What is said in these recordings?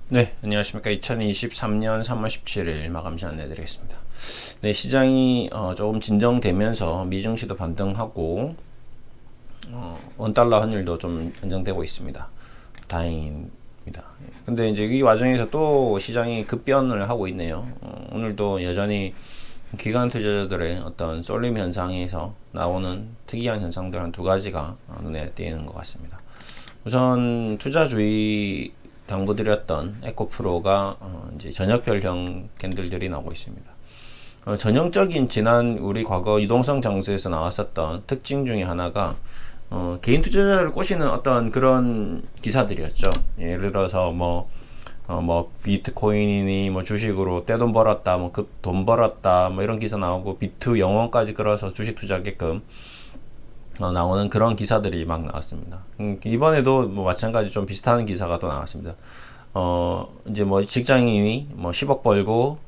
네, 안녕하십니까. 2023년 3월 17일 마감 시간 내드리겠습니다. 네, 시장이 조금 진정되면서 미증시도 반등하고 원달러 환율도 좀 안정되고 있습니다. 다행입니다. 근데 이제 이 와중에서 또 시장이 급변을 하고 있네요. 오늘도 여전히 기관 투자자들의 어떤 쏠림 현상에서 나오는 특이한 현상들 한 두 가지가 눈에 띄는 것 같습니다. 우선 투자주의 당부드렸던 에코프로가 이제 저녁별형 캔들들이 나오고 있습니다. 전형적인 지난 우리 과거 유동성 장세에서 나왔었던 특징 중에 하나가 개인 투자자를 꼬시는 어떤 그런 기사들이었죠. 예를 들어서 뭐 비트코인이니 뭐 주식으로 떼돈 벌었다, 뭐 급 돈 벌었다, 뭐 이런 기사 나오고 비트 영원까지 끌어서 주식 투자하게끔 나오는 그런 기사들이 막 나왔습니다. 이번에도 뭐 마찬가지 좀 비슷한 기사가 또 나왔습니다. 이제 뭐 직장인이 뭐 10억 벌고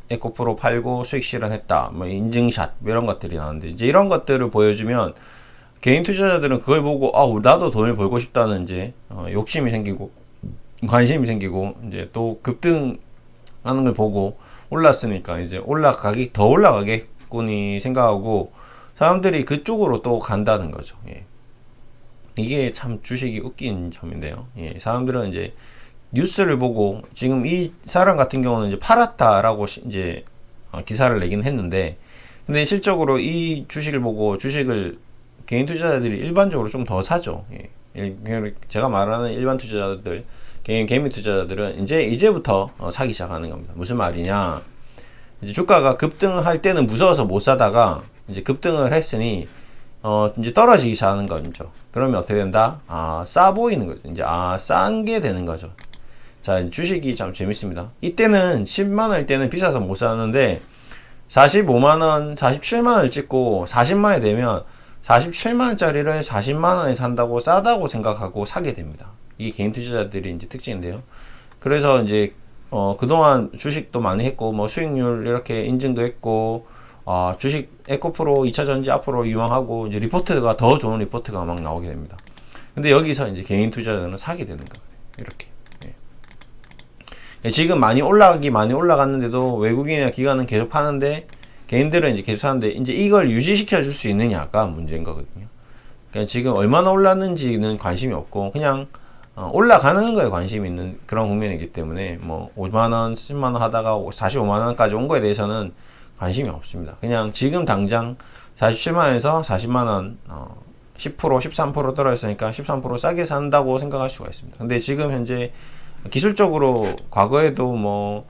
에코프로 팔고 수익 실현했다, 뭐 인증샷 뭐 이런 것들이 나오는데, 이제 이런 것들을 보여주면 개인 투자자들은 그걸 보고 나도 돈을 벌고 싶다는 이제 욕심이 생기고 관심이 생기고, 이제 또 급등하는 걸 보고 올랐으니까 이제 더 올라가겠구니 생각하고 사람들이 그쪽으로 또 간다는 거죠. 예. 이게 참 주식이 웃긴 점인데요. 예. 사람들은 이제 뉴스를 보고, 지금 이 사람 같은 경우는 이제 팔았다라고 이제 기사를 내긴 했는데, 근데 실적으로 이 주식을 보고 주식을 개인 투자자들이 일반적으로 좀 더 사죠. 예. 제가 말하는 일반 투자자들, 개미 투자자들은 이제부터 사기 시작하는 겁니다. 무슨 말이냐? 이제 주가가 급등할 때는 무서워서 못 사다가 이제 급등을 했으니 이제 떨어지기 시작하는 거죠. 그러면 어떻게 된다? 싸 보이는 거죠. 이제 싼 게 되는 거죠. 자, 주식이 참 재밌습니다. 이때는 10만 원일 때는 비싸서 못 사는데 45만 원, 47만 원을 찍고 40만 원이 되면 47만 원짜리를 40만 원에 산다고 싸다고 생각하고 사게 됩니다. 이게 개인 투자자들이 이제 특징인데요. 그래서 이제 그동안 주식도 많이 했고, 뭐 수익률 이렇게 인증도 했고, 주식 에코프로 2차전지 앞으로 유망하고, 이제 리포트가 더 좋은 리포트가 막 나오게 됩니다. 근데 여기서 이제 개인 투자자는 사게 되는 거예요. 이렇게. 예. 지금 많이 올라갔는데도 외국인이나 기관은 계속 파는데, 개인들은 이제 계속 사는데, 이제 이걸 유지시켜 줄 수 있느냐가 문제인 거거든요. 그러니까 지금 얼마나 올랐는지는 관심이 없고, 그냥 올라가는 거에 관심이 있는 그런 국면이기 때문에, 뭐 5만원, 10만원 하다가 45만원까지 온 거에 대해서는 관심이 없습니다. 그냥 지금 당장 47만원에서 40만원 10% 13% 떨어졌으니까 13% 싸게 산다고 생각할 수가 있습니다. 근데 지금 현재 기술적으로 과거에도 뭐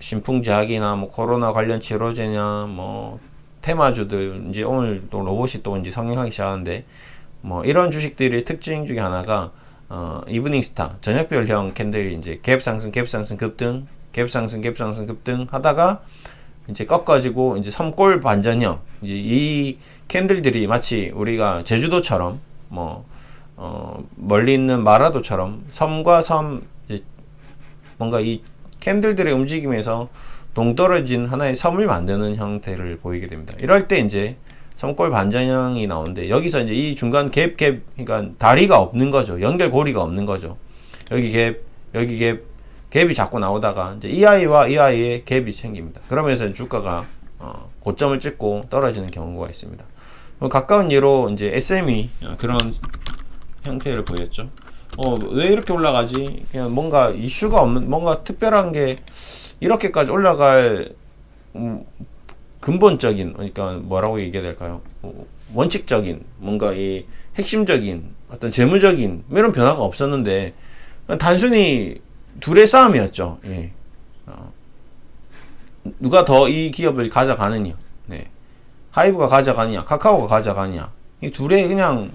신풍제약이나 뭐 코로나 관련 치료제냐 뭐 테마주들, 이제 오늘 또 로봇이 또 이제 성행하기 시작하는데, 뭐 이런 주식들의 특징 중에 하나가 이브닝 스타, 저녁별형 캔들이 이제 갭 상승 급등, 갭 상승 급등 하다가 이제 꺾어지고, 이제 섬골 반전형, 이제 이 캔들들이 마치 우리가 제주도처럼 멀리 있는 마라도처럼 섬과 섬, 이제 뭔가 이 캔들들의 움직임에서 동떨어진 하나의 섬을 만드는 형태를 보이게 됩니다. 이럴 때 이제 섬골 반전형이 나오는데, 여기서 이제 이 중간 그러니까 다리가 없는 거죠. 연결고리가 없는 거죠. 여기 갭이 자꾸 나오다가 이제 이 아이와 이 아이의 갭이 생깁니다. 그러면서 주가가 고점을 찍고 떨어지는 경우가 있습니다. 가까운 예로 이제 SM이 그런 형태를 보였죠. 왜 이렇게 올라가지? 그냥 뭔가 이슈가 없는, 뭔가 특별한 게 이렇게까지 올라갈 근본적인, 그러니까 뭐라고 얘기해야 될까요? 원칙적인, 뭔가 이 핵심적인 어떤 재무적인 이런 변화가 없었는데, 단순히 둘의 싸움이었죠. 예. 누가 더 이 기업을 가져가느냐, 네. 하이브가 가져가느냐, 카카오가 가져가느냐, 이 둘의 그냥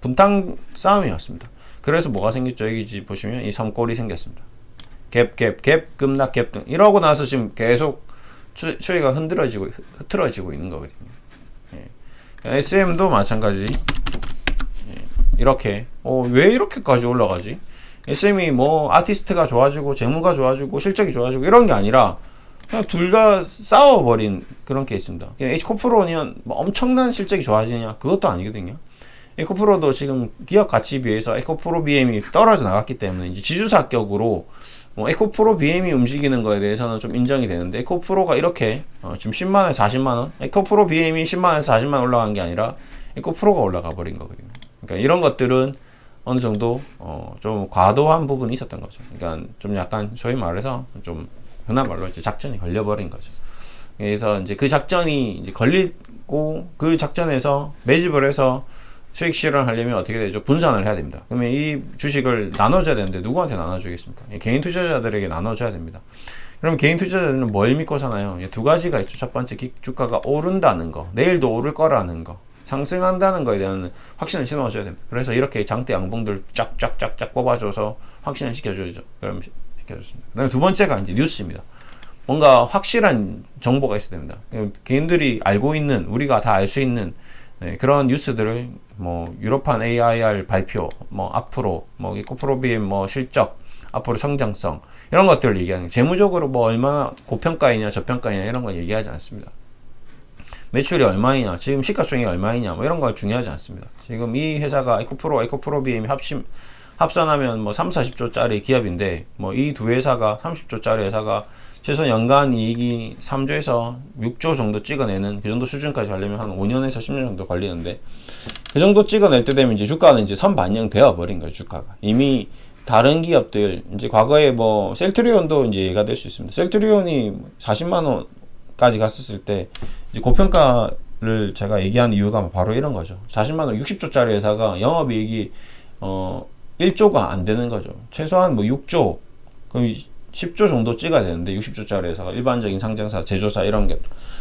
분탕 싸움이었습니다. 그래서 뭐가 생겼죠? 여기 보시면 이 섬골이 생겼습니다. 갭, 급락, 갭 등 이러고 나서 지금 계속 추이가 흐트러지고 있는 거거든요. 예. SM도 마찬가지. 예. 이렇게 왜 이렇게까지 올라가지? SM이 뭐 아티스트가 좋아지고 재무가 좋아지고 실적이 좋아지고 이런 게 아니라 그냥 둘 다 싸워버린 그런 케이스입니다. 에코프로는 뭐 엄청난 실적이 좋아지냐? 그것도 아니거든요. 에코프로도 지금 기업 가치에 비해서 에코프로 BM이 떨어져 나갔기 때문에 이제 지주사격으로 에코프로 BM이 움직이는 거에 대해서는 좀 인정이 되는데, 에코프로가 이렇게 지금 10만원에서 40만원, 에코프로 BM이 10만원에서 40만원 올라간 게 아니라 에코프로가 올라가 버린 거거든요. 그러니까 이런 것들은 어느 정도 좀 과도한 부분이 있었던 거죠. 그러니까 좀 약간 소위 말해서 좀 흔한 말로 이제 작전이 걸려버린 거죠. 그래서 이제 그 작전이 이제 걸리고, 그 작전에서 매집을 해서 수익 실현하려면 어떻게 되죠? 분산을 해야 됩니다. 그러면 이 주식을 나눠줘야 되는데 누구한테 나눠주겠습니까? 개인 투자자들에게 나눠줘야 됩니다. 그럼 개인 투자자들은 뭘 믿고 사나요? 두 가지가 있죠. 첫 번째, 주가가 오른다는 거, 내일도 오를 거라는 거, 상승한다는 거에 대한 확신을 심어줘야 됩니다. 그래서 이렇게 장대 양봉들 쫙쫙쫙쫙 뽑아줘서 확신을 시켜줘야죠. 그럼 시켜줬습니다. 그 다음에 두 번째가 이제 뉴스입니다. 뭔가 확실한 정보가 있어야 됩니다. 개인들이 알고 있는, 우리가 다 알 수 있는 그런 뉴스들을 유로판 AIR 발표, 앞으로 에코프로비엠 실적, 앞으로 성장성, 이런 것들을 얘기하는, 재무적으로 얼마나 고평가이냐 저평가이냐 이런 걸 얘기하지 않습니다. 매출이 얼마이냐, 지금 시가총액이 얼마이냐, 이런 걸 중요하지 않습니다. 지금 이 회사가 에코프로비엠이 합산하면 3, 40조짜리 기업인데, 이 두 회사가 30조짜리 회사가 최소 연간 이익이 3조에서 6조 정도 찍어내는 그 정도 수준까지 하려면 한 5년에서 10년 정도 걸리는데, 그 정도 찍어낼 때 되면 이제 주가는 이제 선반영 되어 버린 거예요. 주가가 이미 다른 기업들, 이제 과거에 셀트리온도 이제 얘가 될 수 있습니다. 셀트리온이 40만 원까지 갔었을 때 이제 고평가를 제가 얘기한 이유가 바로 이런 거죠. 40만 원 60조짜리 회사가 영업이익이 1조가 안 되는 거죠. 최소한 6조, 그럼 10조 정도 찍어야 되는데, 60조짜리 회사가 일반적인 상장사, 제조사 이런 게.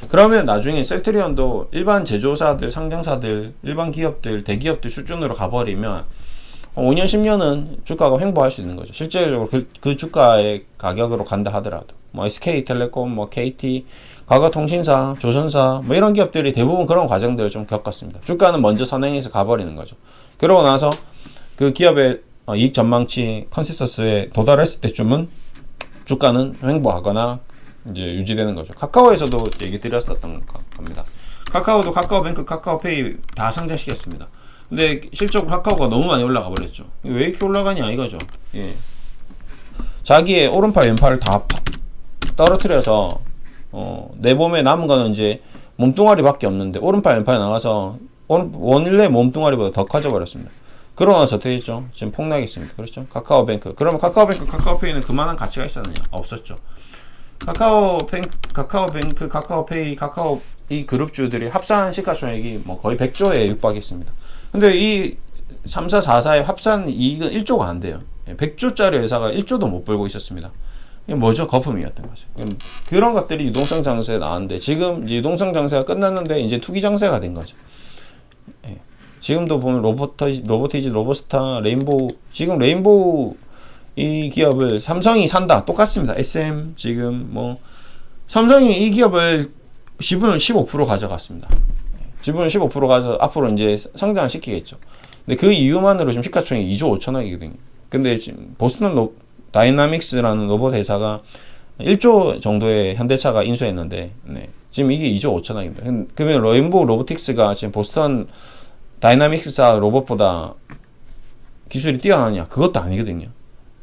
그러면 나중에 셀트리온도 일반 제조사들, 상장사들, 일반 기업들, 대기업들 수준으로 가버리면 5년, 10년은 주가가 횡보할 수 있는 거죠. 실제적으로 그 주가의 가격으로 간다 하더라도. SK텔레콤, KT, 과거통신사, 조선사, 이런 기업들이 대부분 그런 과정들을 좀 겪었습니다. 주가는 먼저 선행해서 가버리는 거죠. 그러고 나서 그 기업의 이익 전망치 컨센서스에 도달했을 때쯤은 주가는 횡보하거나 이제 유지되는 거죠. 카카오에서도 얘기 드렸었던 겁니다. 카카오도 카카오뱅크, 카카오페이 다 상장시켰습니다. 근데 실적으로 카카오가 너무 많이 올라가 버렸죠. 왜 이렇게 올라가냐 이거죠. 예. 자기의 오른팔 왼팔을 다 떨어뜨려서 내 몸에 남은 거는 이제 몸뚱아리밖에 없는데, 오른팔 왼팔 나가서 원래 몸뚱아리보다 더 커져 버렸습니다. 그러고 나서 어떻게 했죠? 지금 폭락했습니다. 그렇죠? 카카오뱅크. 그러면 카카오뱅크, 카카오페이는 그만한 가치가 있었느냐? 없었죠. 카카오뱅크, 카카오페이, 카카오 이 그룹주들이 합산 시가총액이 거의 100조에 육박했습니다. 근데 이 3사, 4사의 합산 이익은 1조가 안 돼요. 100조짜리 회사가 1조도 못 벌고 있었습니다. 이게 뭐죠? 거품이었던 거죠. 그런 것들이 유동성 장세에 나왔는데, 지금 이제 유동성 장세가 끝났는데 이제 투기 장세가 된 거죠. 예. 지금도 보면 로보티지, 로보스타, 레인보우, 지금 레인보우 이 기업을 삼성이 산다. 똑같습니다. SM 지금 삼성이 이 기업을 지분을 15% 가져갔습니다. 지분을 15% 가서 앞으로 이제 성장을 시키겠죠. 근데 그 이유만으로 지금 시가총액이 2조 5천억이거든요. 근데 지금 보스턴 다이나믹스라는 로봇 회사가 1조 정도의 현대차가 인수했는데, 지금 이게 2조 5천억입니다. 그러면 레인보우 로보틱스가 지금 보스턴 다이나믹스사 로봇보다 기술이 뛰어나냐? 그것도 아니거든요.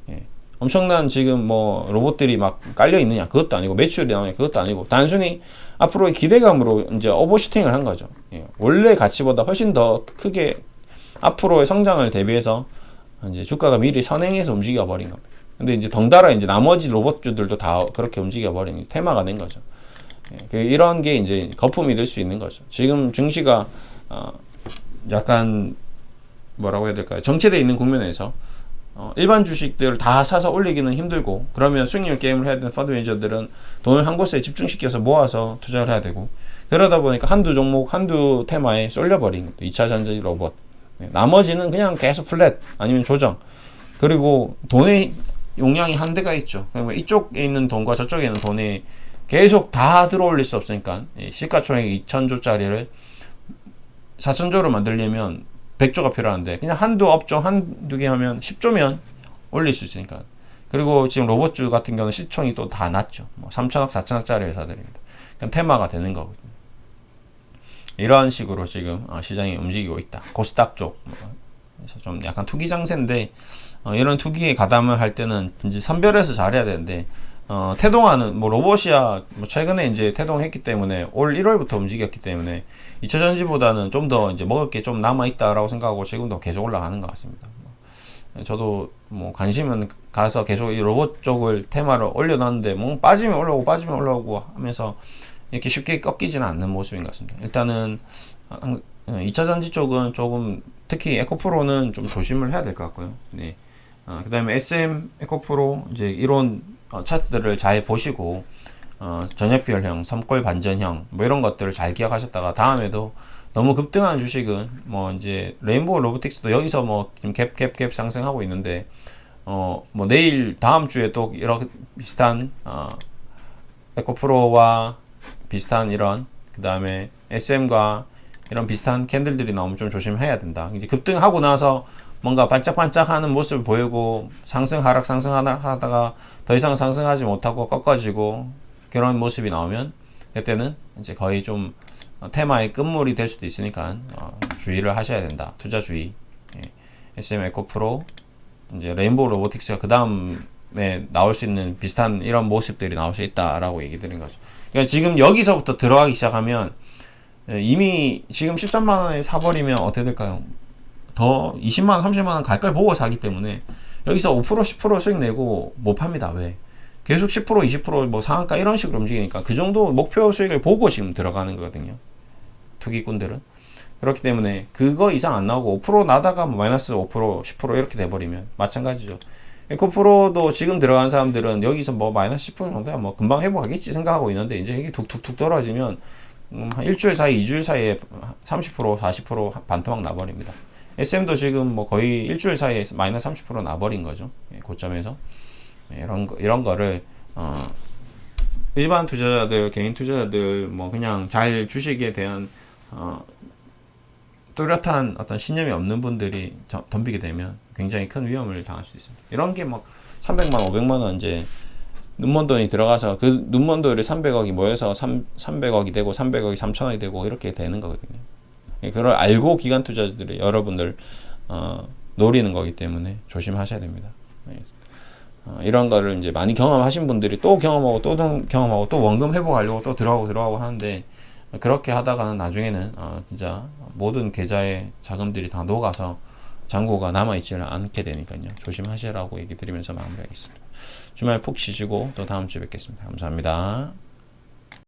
예. 엄청난 지금 로봇들이 막 깔려 있느냐? 그것도 아니고, 매출이 나오냐? 그것도 아니고, 단순히 앞으로의 기대감으로 이제 오버슈팅을 한 거죠. 예. 원래 가치보다 훨씬 더 크게 앞으로의 성장을 대비해서 이제 주가가 미리 선행해서 움직여 버린 겁니다. 근데 이제 덩달아 이제 나머지 로봇주들도 다 그렇게 움직여 버린 테마가 된 거죠. 예. 이런 게 이제 거품이 될 수 있는 거죠. 지금 증시가 약간 뭐라고 해야 될까요? 정체되어 있는 국면에서 일반 주식들을 다 사서 올리기는 힘들고, 그러면 수익률 게임을 해야 되는 펀드 매니저들은 돈을 한 곳에 집중시켜서 모아서 투자를 해야 되고, 그러다 보니까 한두 종목, 한두 테마에 쏠려버린 것도 2차 전지 로봇. 나머지는 그냥 계속 플랫 아니면 조정. 그리고 돈의 용량이 한계가 있죠. 그러니까 이쪽에 있는 돈과 저쪽에 있는 돈이 계속 다 들어올릴 수 없으니까, 시가총액 2,000조짜리를 4,000조로 만들려면 100조가 필요한데, 그냥 한두 업종 한두 개 하면 10조면 올릴 수 있으니까. 그리고 지금 로봇주 같은 경우는 시총이 또 다 낮죠. 3천억, 4천억짜리 회사들입니다. 그냥 테마가 되는 거거든요. 이런 식으로 지금 시장이 움직이고 있다. 코스닥 쪽. 그래서 좀 약간 투기 장세인데 이런 투기에 가담을 할 때는 이제 선별해서 잘해야 되는데 태동하는 뭐 로봇이야 뭐 최근에 이제 태동했기 때문에 올 1월부터 움직였기 때문에 2차 전지보다는 좀 더 이제 먹을 게 좀 남아 있다라고 생각하고 지금도 계속 올라가는 것 같습니다. 저도 뭐 관심은 가서 계속 이 로봇 쪽을 테마를 올려놨는데 뭐 빠지면 올라오고 하면서 이렇게 쉽게 꺾이지는 않는 모습인 것 같습니다. 일단은 2차 전지 쪽은 조금 특히 에코프로는 좀 조심을 해야 될 것 같고요. 네. 그 다음에 SM 에코프로 이제 이론 차트들을 잘 보시고 전역별형, 섬골 반전형 뭐 이런 것들을 잘 기억하셨다가 다음에도 너무 급등한 주식은 뭐 이제 레인보우 로보틱스도 여기서 뭐 좀 갭 상승하고 있는데 뭐 내일 다음 주에 또 이렇게 비슷한 에코프로와 비슷한 이런 그 다음에 SM과 이런 비슷한 캔들들이 나오면 좀 조심해야 된다. 이제 급등하고 나서 뭔가 반짝반짝하는 모습을 보이고 상승 하락 하다가 더 이상 상승하지 못하고 꺾어지고 그런 모습이 나오면 그때는 이제 거의 좀 테마의 끝물이 될 수도 있으니까 주의를 하셔야 된다. 투자 주의. SM 에코프로 이제 레인보우 로보틱스가 그 다음에 나올 수 있는 비슷한 이런 모습들이 나올 수 있다라고 얘기 드린 거죠. 그러니까 지금 여기서부터 들어가기 시작하면 이미 지금 13만 원에 사버리면 어떻게 될까요? 더 20만 원, 30만 원 갈 걸 보고 사기 때문에 여기서 5% 10% 수익 내고 못 팝니다. 왜? 계속 10% 20%뭐 상한가 이런 식으로 움직이니까 그 정도 목표 수익을 보고 지금 들어가는 거거든요. 투기꾼들은. 그렇기 때문에 그거 이상 안 나오고 5% 나다가 뭐 마이너스 5% 10% 이렇게 돼버리면 마찬가지죠. 에코프로도 지금 들어간 사람들은 여기서 뭐 마이너스 10% 정도야 뭐 금방 회복하겠지 생각하고 있는데 이제 이게 툭툭툭 떨어지면 한 일주일 사이, 2주일 사이에 30% 40% 반토막 나버립니다. SM도 지금 뭐 거의 일주일 사이에 마이너스 30% 나버린 거죠. 고점에서. 이런 거를 일반 투자자들, 개인 투자자들 뭐 그냥 잘 주식에 대한 뚜렷한 어떤 신념이 없는 분들이 덤비게 되면 굉장히 큰 위험을 당할 수 있습니다. 이런 게 막 300만, 500만 원 이제 눈먼 돈이 들어가서 그 눈먼 돈이 300억이 모여서 300억이 되고 300억이 3천억이 되고 이렇게 되는 거거든요. 그걸 알고 기관 투자자들이 여러분들 노리는 거기 때문에 조심하셔야 됩니다. 이런 거를 이제 많이 경험하신 분들이 또 경험하고 또 경험하고 또 원금 회복하려고 또 들어가고 하는데 그렇게 하다가는 나중에는 진짜 모든 계좌의 자금들이 다 녹아서 잔고가 남아있지를 않게 되니까요. 조심하시라고 얘기 드리면서 마무리하겠습니다. 주말 푹 쉬시고 또 다음 주에 뵙겠습니다. 감사합니다.